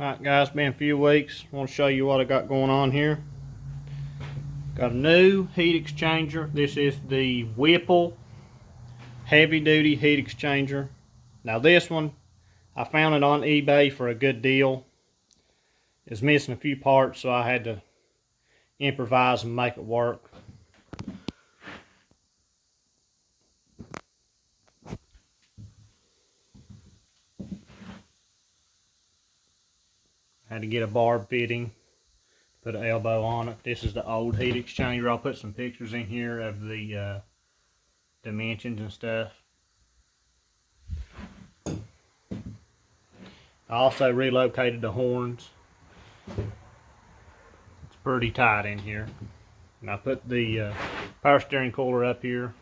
Alright guys, been a few weeks. I want to show you what I got going on here. Got a new heat exchanger. This is the Whipple heavy duty heat exchanger. Now this one, I found it on eBay for a good deal. It's missing a few parts, so I had to improvise and make it work. Had to get a barb fitting, put an elbow on it. This is the old heat exchanger. I'll put some pictures in here of the dimensions and stuff. I also relocated the horns. It's pretty tight in here. And I put the power steering cooler up here.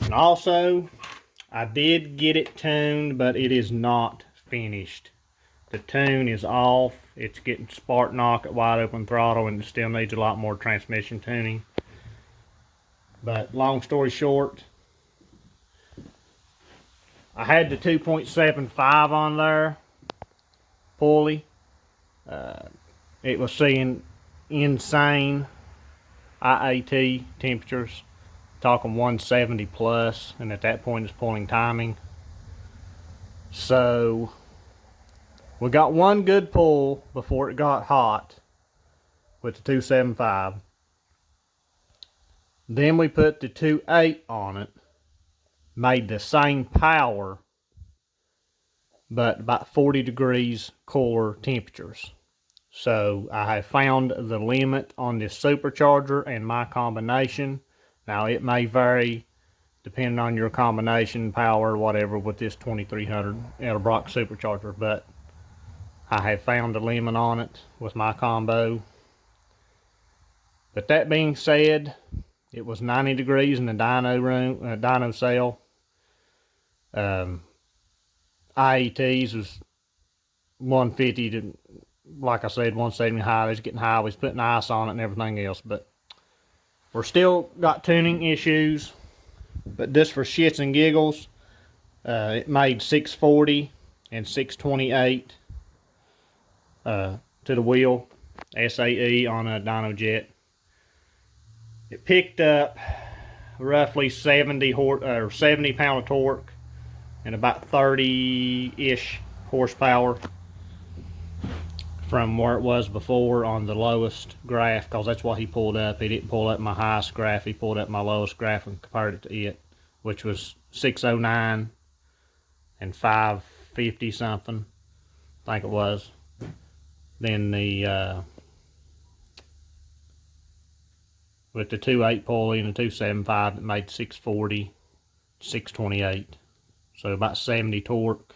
And also, I did get it tuned, but it is not finished. The tune is off. It's getting spark knock at wide open throttle, and it still needs a lot more transmission tuning. But long story short, I had the 2.75 on there, pulley. It was seeing insane IAT temperatures, talking 170 plus, and at that point it's pulling timing. So we got one good pull before it got hot with the 275. Then we put the 2.8 on it, made the same power, but about 40 degrees cooler temperatures. So I have found the limit on this supercharger and my combination. Now it may vary depending on your combination, power, whatever, with this 2300 Edelbrock supercharger, but I have found the limit on it with my combo. But that being said, it was 90 degrees in the dyno room, dyno cell. IETs was 150 to, like I said, 170 high. It's getting high. I was putting ice on it and everything else, but we're still got tuning issues. But just for shits and giggles, it made 640 and 628 to the wheel, SAE on a dyno jet. It picked up roughly 70 pound of torque and about 30-ish horsepower from where it was before on the lowest graph, because that's what he pulled up. He didn't pull up my highest graph, he pulled up my lowest graph and compared it to it, which was 609 and 550 something, I think it was. Then the with the 2.8 pulley and the 2.75, it made 640, 628. So about 70 torque,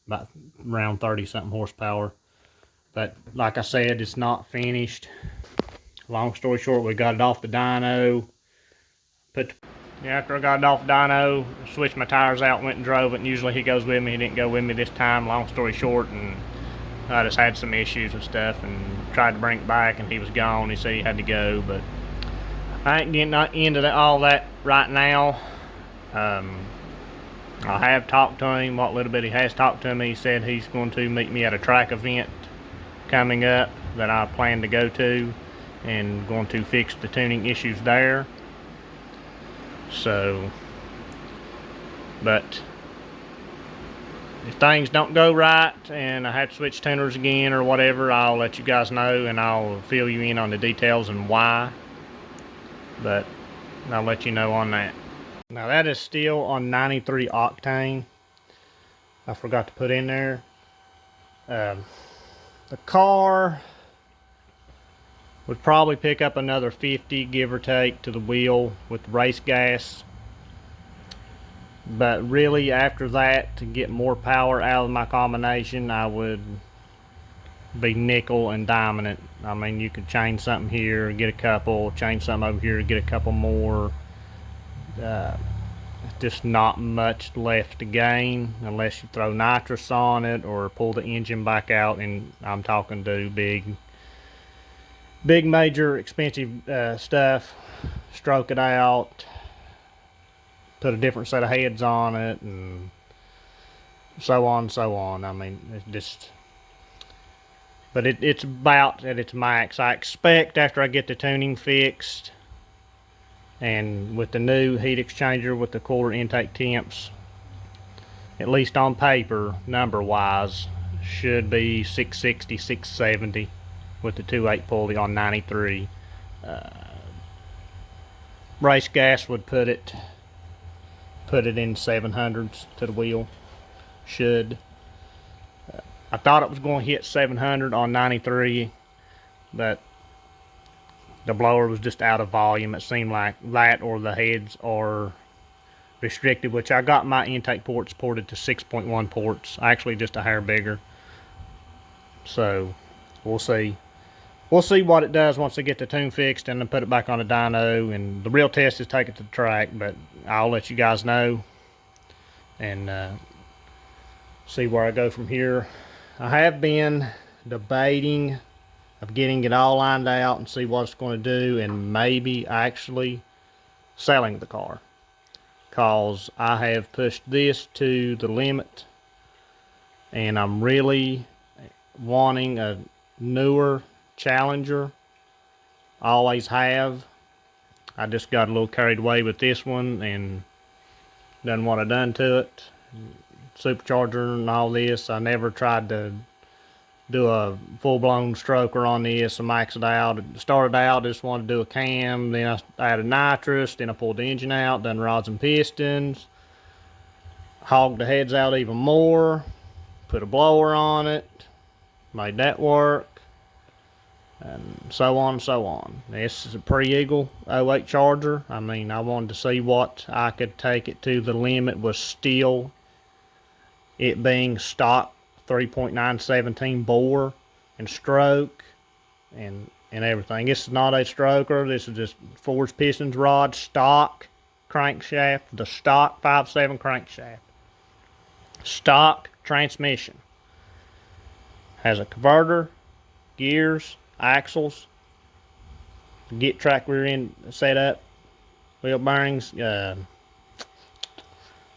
about around 30 something horsepower. But like I said, it's not finished. Long story short, we got it off the dyno. After I got it off the dyno, switched my tires out, went and drove it. And usually he goes with me. He didn't go with me this time. Long story short, and I just had some issues and stuff, and tried to bring it back, and he was gone. He said he had to go, but I ain't getting into all that right now. I have talked to him. What little bit he has talked to me, he said he's going to meet me at a track event coming up that I plan to go to, and going to fix the tuning issues there. So, but if things don't go right and I have to switch tuners again or whatever, I'll let you guys know, and I'll fill you in on the details and why. But I'll let you know on that. Now that is still on 93 octane. I forgot to put in there. The car would probably pick up another 50, give or take, to the wheel with race gas. But really, after that, to get more power out of my combination, I would be nickel and diming it. I mean, you could change something here, get a couple, change something over here, get a couple more. Just not much left to gain unless you throw nitrous on it or pull the engine back out, and I'm talking to big major expensive stuff. stroke it out, put a different set of heads on it, and so on and so on. I mean, it's just, but it's about at its max. I expect after I get the tuning fixed, and with the new heat exchanger with the cooler intake temps, at least on paper, number wise, should be 660, 670 with the 2.8 pulley on 93. Race gas would put it in 700s to the wheel. Should. I thought it was going to hit 700 on 93, but the blower was just out of volume. It seemed like that or the heads are restricted, which I got my intake ports ported to 6.1 ports, actually just a hair bigger. So we'll see. We'll see what it does once they get the tune fixed and then put it back on the dyno. And the real test is take it to the track, but I'll let you guys know and see where I go from here. I have been debating of getting it all lined out and see what it's going to do, and maybe actually selling the car, because I have pushed this to the limit and I'm really wanting a newer Challenger. I always have. I just got a little carried away with this one and done what I done to it. Supercharger and all this. I never tried to do a full-blown stroker on this and max it out. It started out, just wanted to do a cam, then I added nitrous, then I pulled the engine out, done rods and pistons, hogged the heads out even more, put a blower on it, made that work, and so on and so on. This is a pre-Eagle 08 Charger. I mean, I wanted to see what I could take it to. The limit was still it being stock 3.917 bore and stroke and everything. This is not a stroker. This is just forged pistons rod, stock crankshaft, the stock 5.7 crankshaft, stock transmission. Has a converter, gears, axles, get track rear end set up, wheel bearings,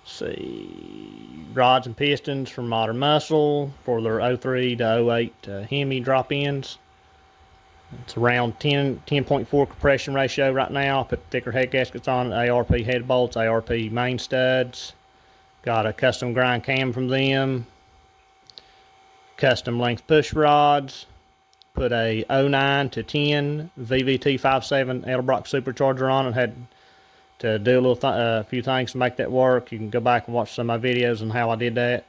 see, rods and pistons from Modern Muscle for their 03 to 08 Hemi drop ins. It's around 10.4 compression ratio right now. Put thicker head gaskets on it, ARP head bolts, ARP main studs. Got a custom grind cam from them. Custom length push rods. Put a 09 to 10 VVT 5.7 Edelbrock supercharger on it. Had to do a few things to make that work. You can go back and watch some of my videos on how I did that.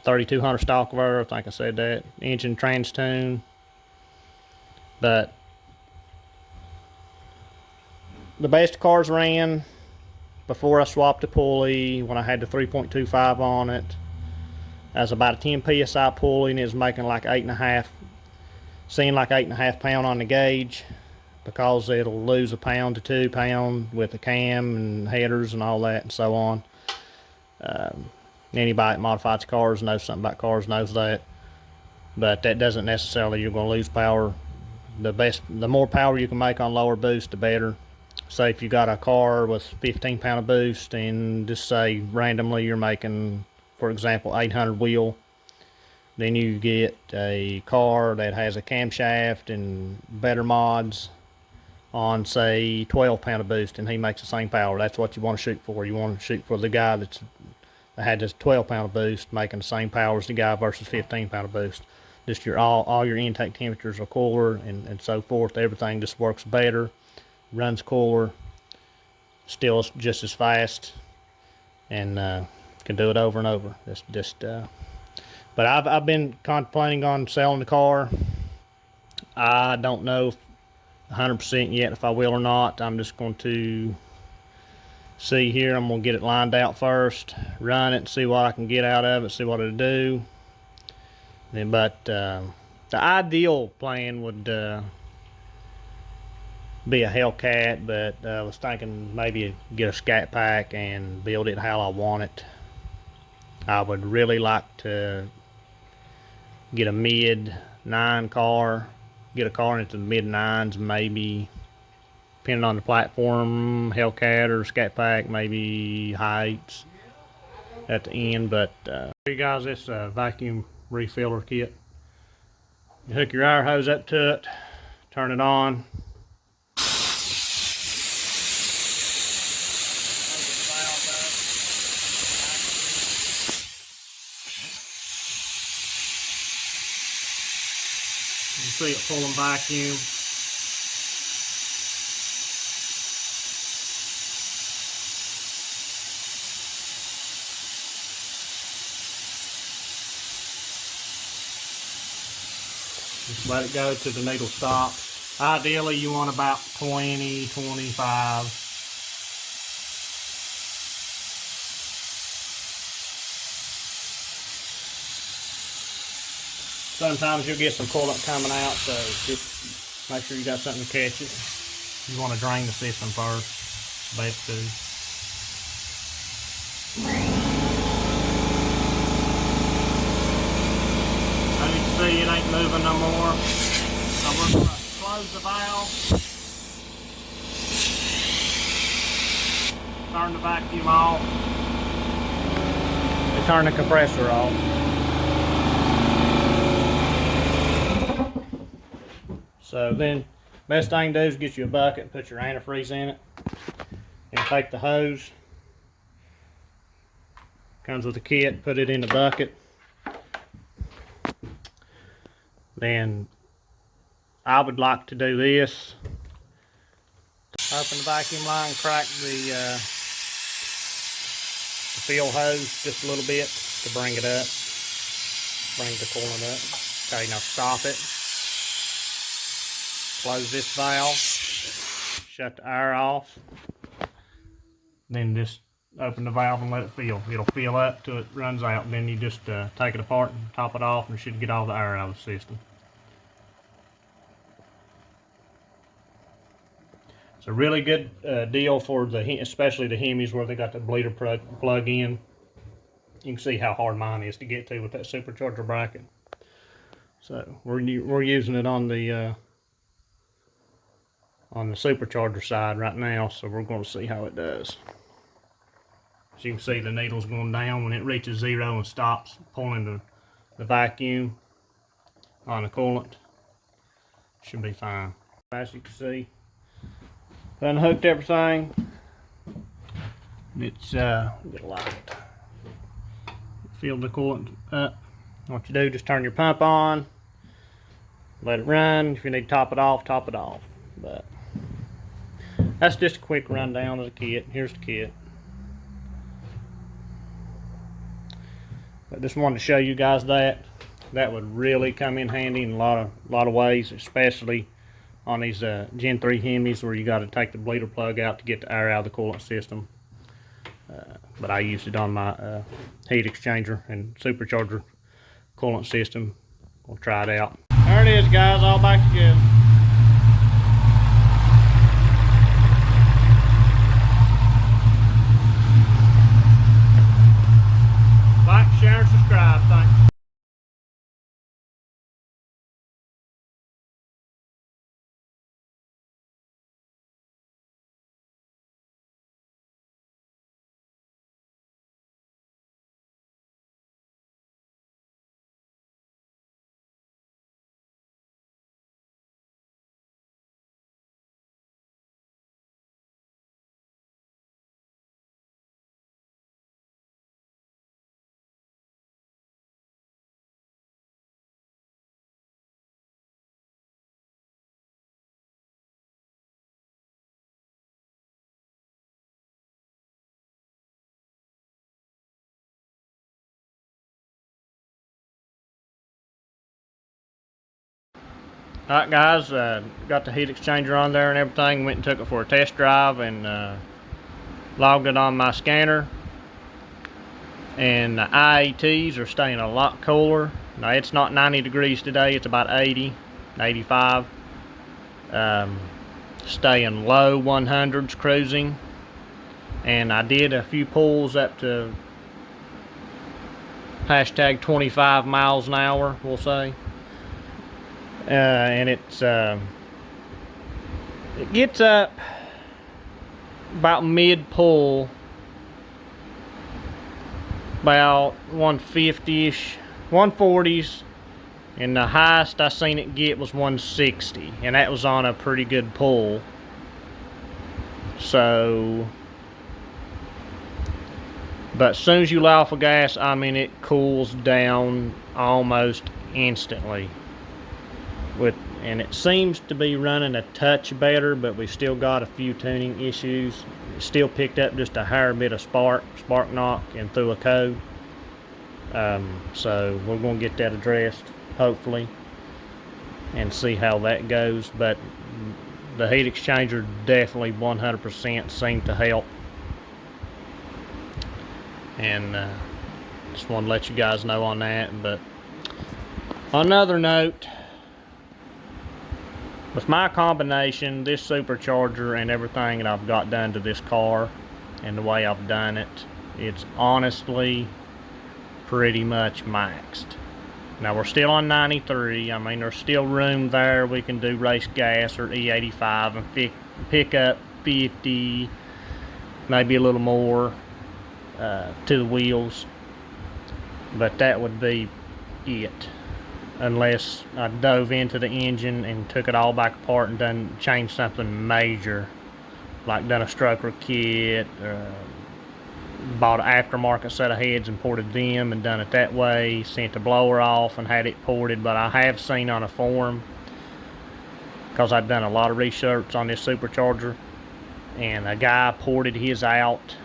3200 style converter, I think I said that. Engine trans tune. But the best cars ran before I swapped the pulley, when I had the 3.25 on it. That was about a 10 psi pulley, and it was making like 8.5, seeing like 8.5 pound on the gauge, because it'll lose a pound to 2 pound with the cam and headers and all that and so on. Anybody that modifies cars knows something about cars, knows that. But that doesn't necessarily you're going to lose power. The more power you can make on lower boost, the better. Say if you got a car with 15 pound of boost, and just say randomly you're making, for example, 800 wheel, then you get a car that has a camshaft and better mods on, say, 12 pound of boost, and he makes the same power. That's what you want to shoot for. You want to shoot for the guy that had just 12 pound of boost, making the same power as the guy versus 15 pound of boost. Just all your intake temperatures are cooler and so forth. Everything just works better, runs cooler, still just as fast, and can do it over and over. But I've been contemplating on selling the car. I don't know 100% yet if I will or not. I'm just going to see here. I'm going to get it lined out first, run it, see what I can get out of it, see what it'll do. But the ideal plan would be a Hellcat, but I was thinking maybe get a Scat Pack and build it how I want it. I would really like to get a mid 9 car get a car into the mid-9s, maybe, depending on the platform, Hellcat or Scat Pack, maybe high 8s at the end. But you guys, this vacuum refiller kit. You hook your air hose up to it, turn it on. You see it pulling vacuum. Just let it go to the needle stop. Ideally, you want about 20, 25. Sometimes you'll get some coolant coming out, so just make sure you got something to catch it. You want to drain the system first. Best to. As you can see, it ain't moving no more. So we're going to close the valve. Turn the vacuum off. And turn the compressor off. So then, best thing to do is get you a bucket and put your antifreeze in it. And take the hose. Comes with the kit, put it in the bucket. Then, I would like to do this. Open the vacuum line, crack the fill hose just a little bit to bring it up. Bring the coolant up. Okay, now stop it. Close this valve, shut the air off, then just open the valve and let it fill. It'll fill up till it runs out, then you just take it apart and top it off, and it should get all the air out of the system. It's a really good deal for especially the Hemis where they got the bleeder plug in. You can see how hard mine is to get to with that supercharger bracket. So we're using it on the supercharger side right now, so we're going to see how it does. As you can see, the needle's going down. When it reaches 0 and stops pulling the vacuum on the coolant, should be fine. As you can see, unhooked everything. It's get a light. Fill the coolant up. What you do, just turn your pump on, let it run. If you need to top it off, top it off. But that's just a quick rundown of the kit. Here's the kit. But just wanted to show you guys that would really come in handy in a lot of ways, especially on these Gen 3 Hemis where you got to take the bleeder plug out to get the air out of the coolant system. But I used it on my heat exchanger and supercharger coolant system. We'll try it out. There it is, guys, all back together. Like, share, and subscribe. Thanks. Alright guys, got the heat exchanger on there and everything. Went and took it for a test drive and logged it on my scanner. And the IATs are staying a lot cooler. Now it's not 90 degrees today, it's about 80, 85. Staying low 100s cruising. And I did a few pulls up to hashtag 25 miles an hour, we'll say. And it gets up about mid-pull, about 150-ish, 140s, and the highest I seen it get was 160, and that was on a pretty good pull. So, but as soon as you let off a gas, I mean, it cools down almost instantly. And it seems to be running a touch better, but we still got a few tuning issues. It still picked up just a hair bit of spark knock, and threw a code. So we're going to get that addressed, hopefully, and see how that goes. But the heat exchanger definitely 100% seemed to help. And just want to let you guys know on that. But on another note, with my combination, this supercharger and everything that I've got done to this car and the way I've done it, it's honestly pretty much maxed. Now we're still on 93. I mean, there's still room there. We can do race gas or E85 and pick up 50, maybe a little more to the wheels. But that would be it, unless I dove into the engine and took it all back apart and changed something major, like done a stroker kit, bought an aftermarket set of heads and ported them and done it that way, sent the blower off and had it ported. But I have seen on a forum, because I've done a lot of research on this supercharger, and a guy ported his out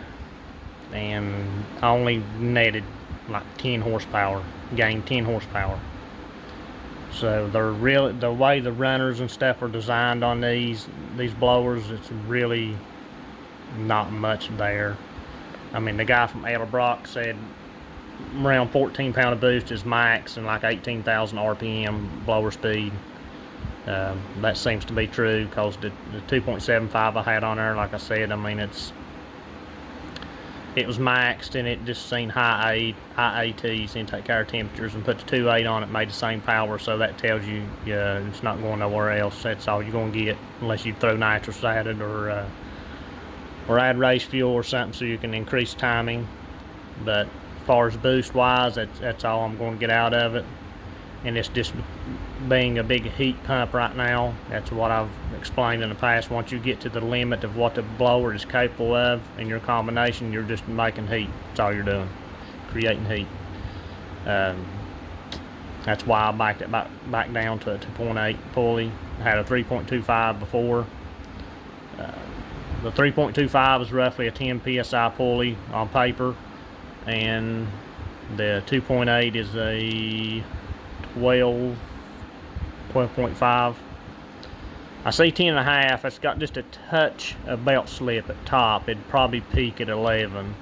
and only netted like 10 horsepower, gained 10 horsepower. So they're really, the way the runners and stuff are designed on these blowers, it's really not much there. I mean, the guy from Edelbrock said around 14 pound of boost is max and like 18,000 RPM blower speed. That seems to be true, because the 2.75 I had on there, like I said, I mean, it was maxed, and it just seen high IATs, intake air temperatures, and put the 2.8 on it, made the same power. So that tells you it's not going nowhere else. That's all you're going to get, unless you throw nitrous at it or add race fuel or something so you can increase timing. But as far as boost wise, that's all I'm going to get out of it. And it's just being a big heat pump right now. That's what I've explained in the past. Once you get to the limit of what the blower is capable of in your combination, you're just making heat. That's all you're doing, creating heat. That's why I backed it back down to a 2.8 pulley. I had a 3.25 before. The 3.25 is roughly a 10 psi pulley on paper, and the 2.8 is a 12.5. I say 10.5. It's got just a touch of belt slip at top. It'd probably peak at 11.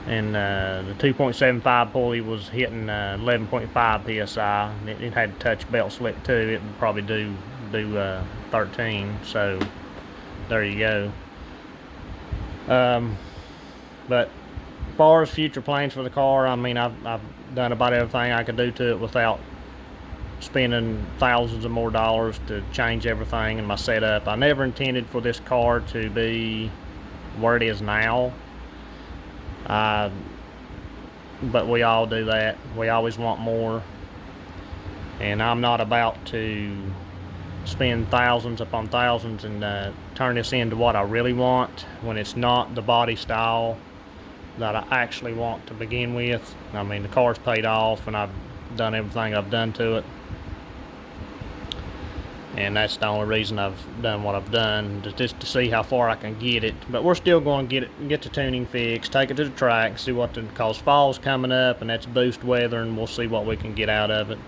And the 2.75 pulley was hitting 11.5 psi. It had a touch belt slip too. It would probably do 13. So there you go. But as far as future plans for the car, I mean, I've done about everything I could do to it without spending thousands of more dollars to change everything in my setup. I never intended for this car to be where it is now. But we all do that. We always want more. And I'm not about to spend thousands upon thousands and turn this into what I really want when it's not the body style that I actually want to begin with. I mean, the car's paid off and I've done everything I've done to it, and that's the only reason I've done what I've done, just to see how far I can get it. But we're still going to get the tuning fixed, take it to the track, see what cause fall's coming up, and that's boost weather, and we'll see what we can get out of it.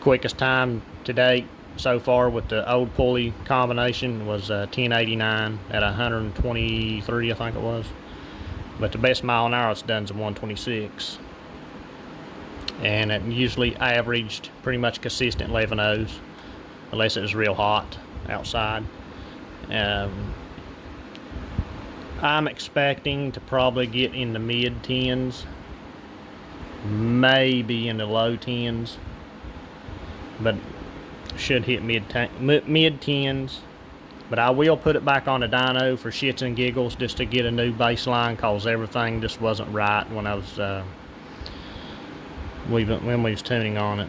Quickest time to date so far with the old pulley combination was 1089 at 123, I think it was. But the best mile an hour it's done is a 126. And it usually averaged pretty much consistent 11.0s, unless it was real hot outside. I'm expecting to probably get in the mid 10s, maybe in the low 10s. but should hit mid tens. But I will put it back on the dyno for shits and giggles, just to get a new baseline, cause everything just wasn't right when I was when we was tuning on it.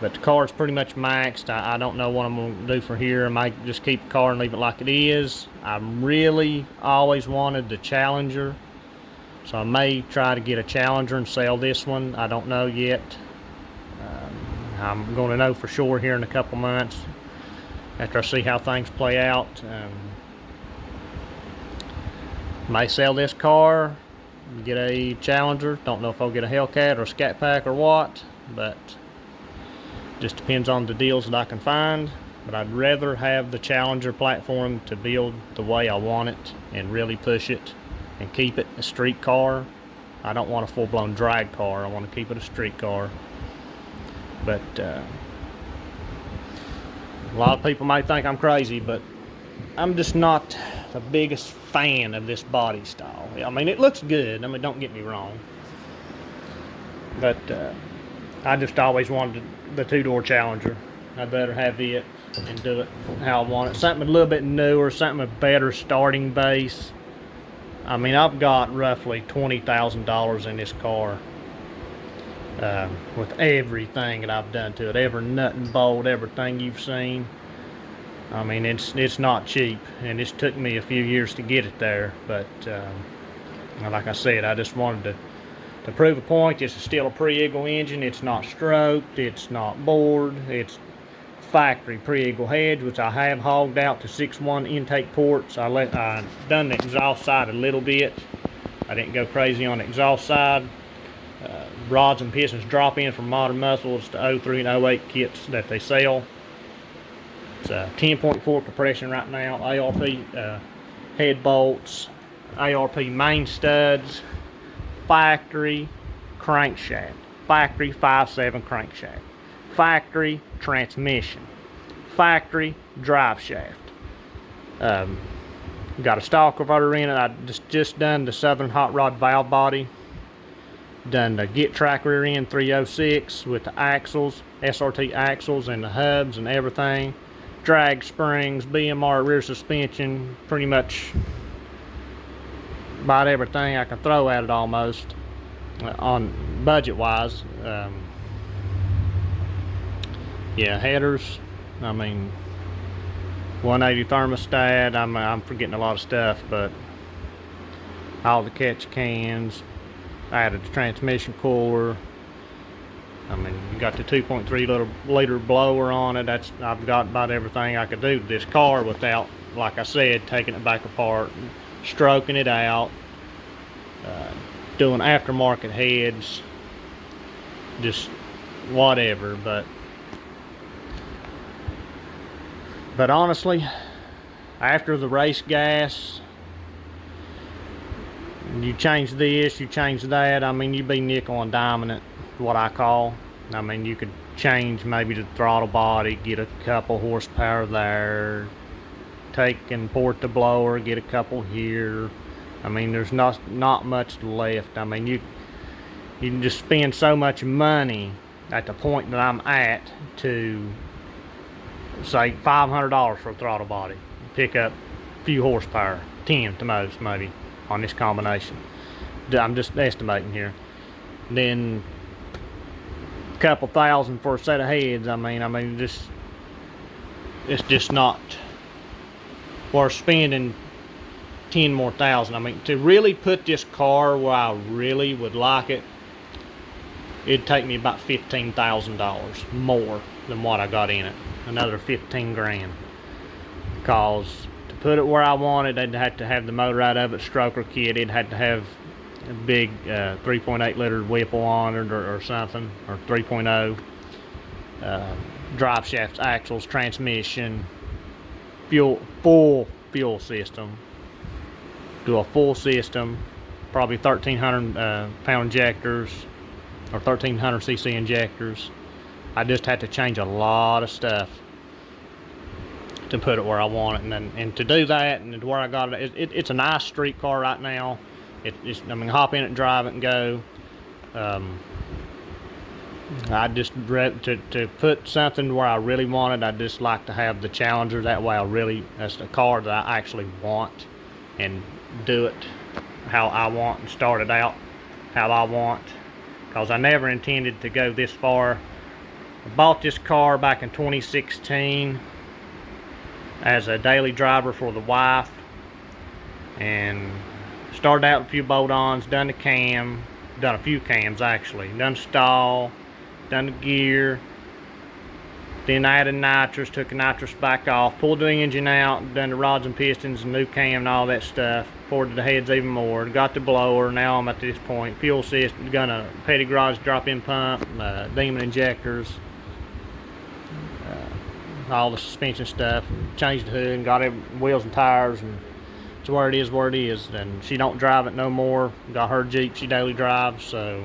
But the car's pretty much maxed. I don't know what I'm going to do for here. I might just keep the car and leave it like it is. I really always wanted the Challenger, so I may try to get a Challenger and sell this one. I don't know yet. I'm going to know for sure here in a couple months after I see how things play out. May sell this car, get a Challenger. Don't know if I'll get a Hellcat or a Scat Pack or what, but just depends on the deals that I can find. But I'd rather have the Challenger platform to build the way I want it and really push it and keep it a street car. I don't want a full-blown drag car. I want to keep it a street car. But a lot of people might think I'm crazy, but I'm just not the biggest fan of this body style. I mean, it looks good. I mean, don't get me wrong. But I just always wanted the two-door Challenger. I'd rather have it and do it how I want it. Something a little bit newer, something with better starting base. I mean, I've got roughly $20,000 in this car with everything that I've done to it, every nut and bolt, everything you've seen. I mean, it's not cheap, and it's took me a few years to get it there. But like I said, I just wanted to prove a point. It's still a pre-eagle engine. It's not stroked. It's not bored. It's factory pre-eagle heads, which I have hogged out to 6.1 intake ports. I done the exhaust side a little bit. I didn't go crazy on the exhaust side. Rods and pistons drop in from Modern Muscles to 03 and 08 kits that they sell. It's 10.4 compression right now. ARP head bolts, ARP main studs, factory crankshaft, factory 5.7 crankshaft, factory transmission, factory drive shaft. Got a stall converter in it. I just done the Southern hot rod valve body. Done the Get Track rear end 306 with the axles, SRT axles, and the hubs and everything. Drag springs, BMR rear suspension, pretty much about everything I can throw at it almost on budget wise. Yeah, headers, I mean 180 thermostat. I'm forgetting a lot of stuff, but all the catch cans. Added the transmission cooler. I mean, you got the 2.3 liter blower on it. I've got about everything I could do to this car without, like I said, taking it back apart, stroking it out, doing aftermarket heads, just whatever. But honestly, after the race gas, you change this, you change that. I mean, you be nickel and diming, what I call. I mean, you could change maybe the throttle body, get a couple horsepower there, take and port the blower, get a couple here. I mean, there's not much left. I mean, you can just spend so much money at the point that I'm at to say $500 for a throttle body, pick up a few horsepower, 10 to most maybe, on this combination. I'm just estimating here. Then a couple thousand for a set of heads. I mean, it's just not worth spending 10 more thousand. I mean, to really put this car where I really would like it, it'd take me about $15,000 more than what I got in it. Another 15 grand. Cause to put it where I wanted, they'd have to have the motor out of it, stroker kit. It'd have to have a big 3.8 liter Whipple on it or something, or 3.0. Drive shafts, axles, transmission, full fuel system. Do a full system, probably 1,300 pound injectors or 1,300 cc injectors. I just had to change a lot of stuff to put it where I want it, and to do that and where I got it, it's a nice street car right now. I mean, hop in it and drive it and go. I just to put something where I really want it. I just like to have the Challenger. That way, that's the car that I actually want, and do it how I want and start it out how I want. Because I never intended to go this far. I bought this car back in 2016 as a daily driver for the wife, and started out with a few bolt-ons, done the cam, done a few cams actually, done the stall, done the gear, then added nitrous, took the nitrous back off, pulled the engine out, done the rods and pistons, and new cam and all that stuff, poured the heads even more, got the blower. Now I'm at this point, fuel system, got a petty garage drop-in pump, Demon injectors, all the suspension stuff, changed the hood and got wheels and tires, and it's where it is. And she don't drive it no more. Got her Jeep she daily drives, so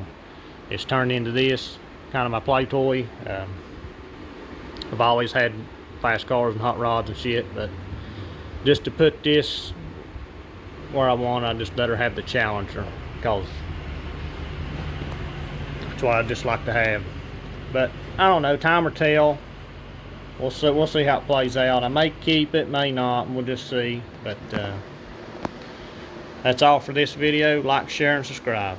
it's turned into this kind of my play toy. I've always had fast cars and hot rods and shit, but just to put this where I want, I just better have the Challenger, because that's what I just like to have. But I don't know, time will tell. We'll see how it plays out. I may keep it, may not, and we'll just see. But that's all for this video. Like, share, and subscribe.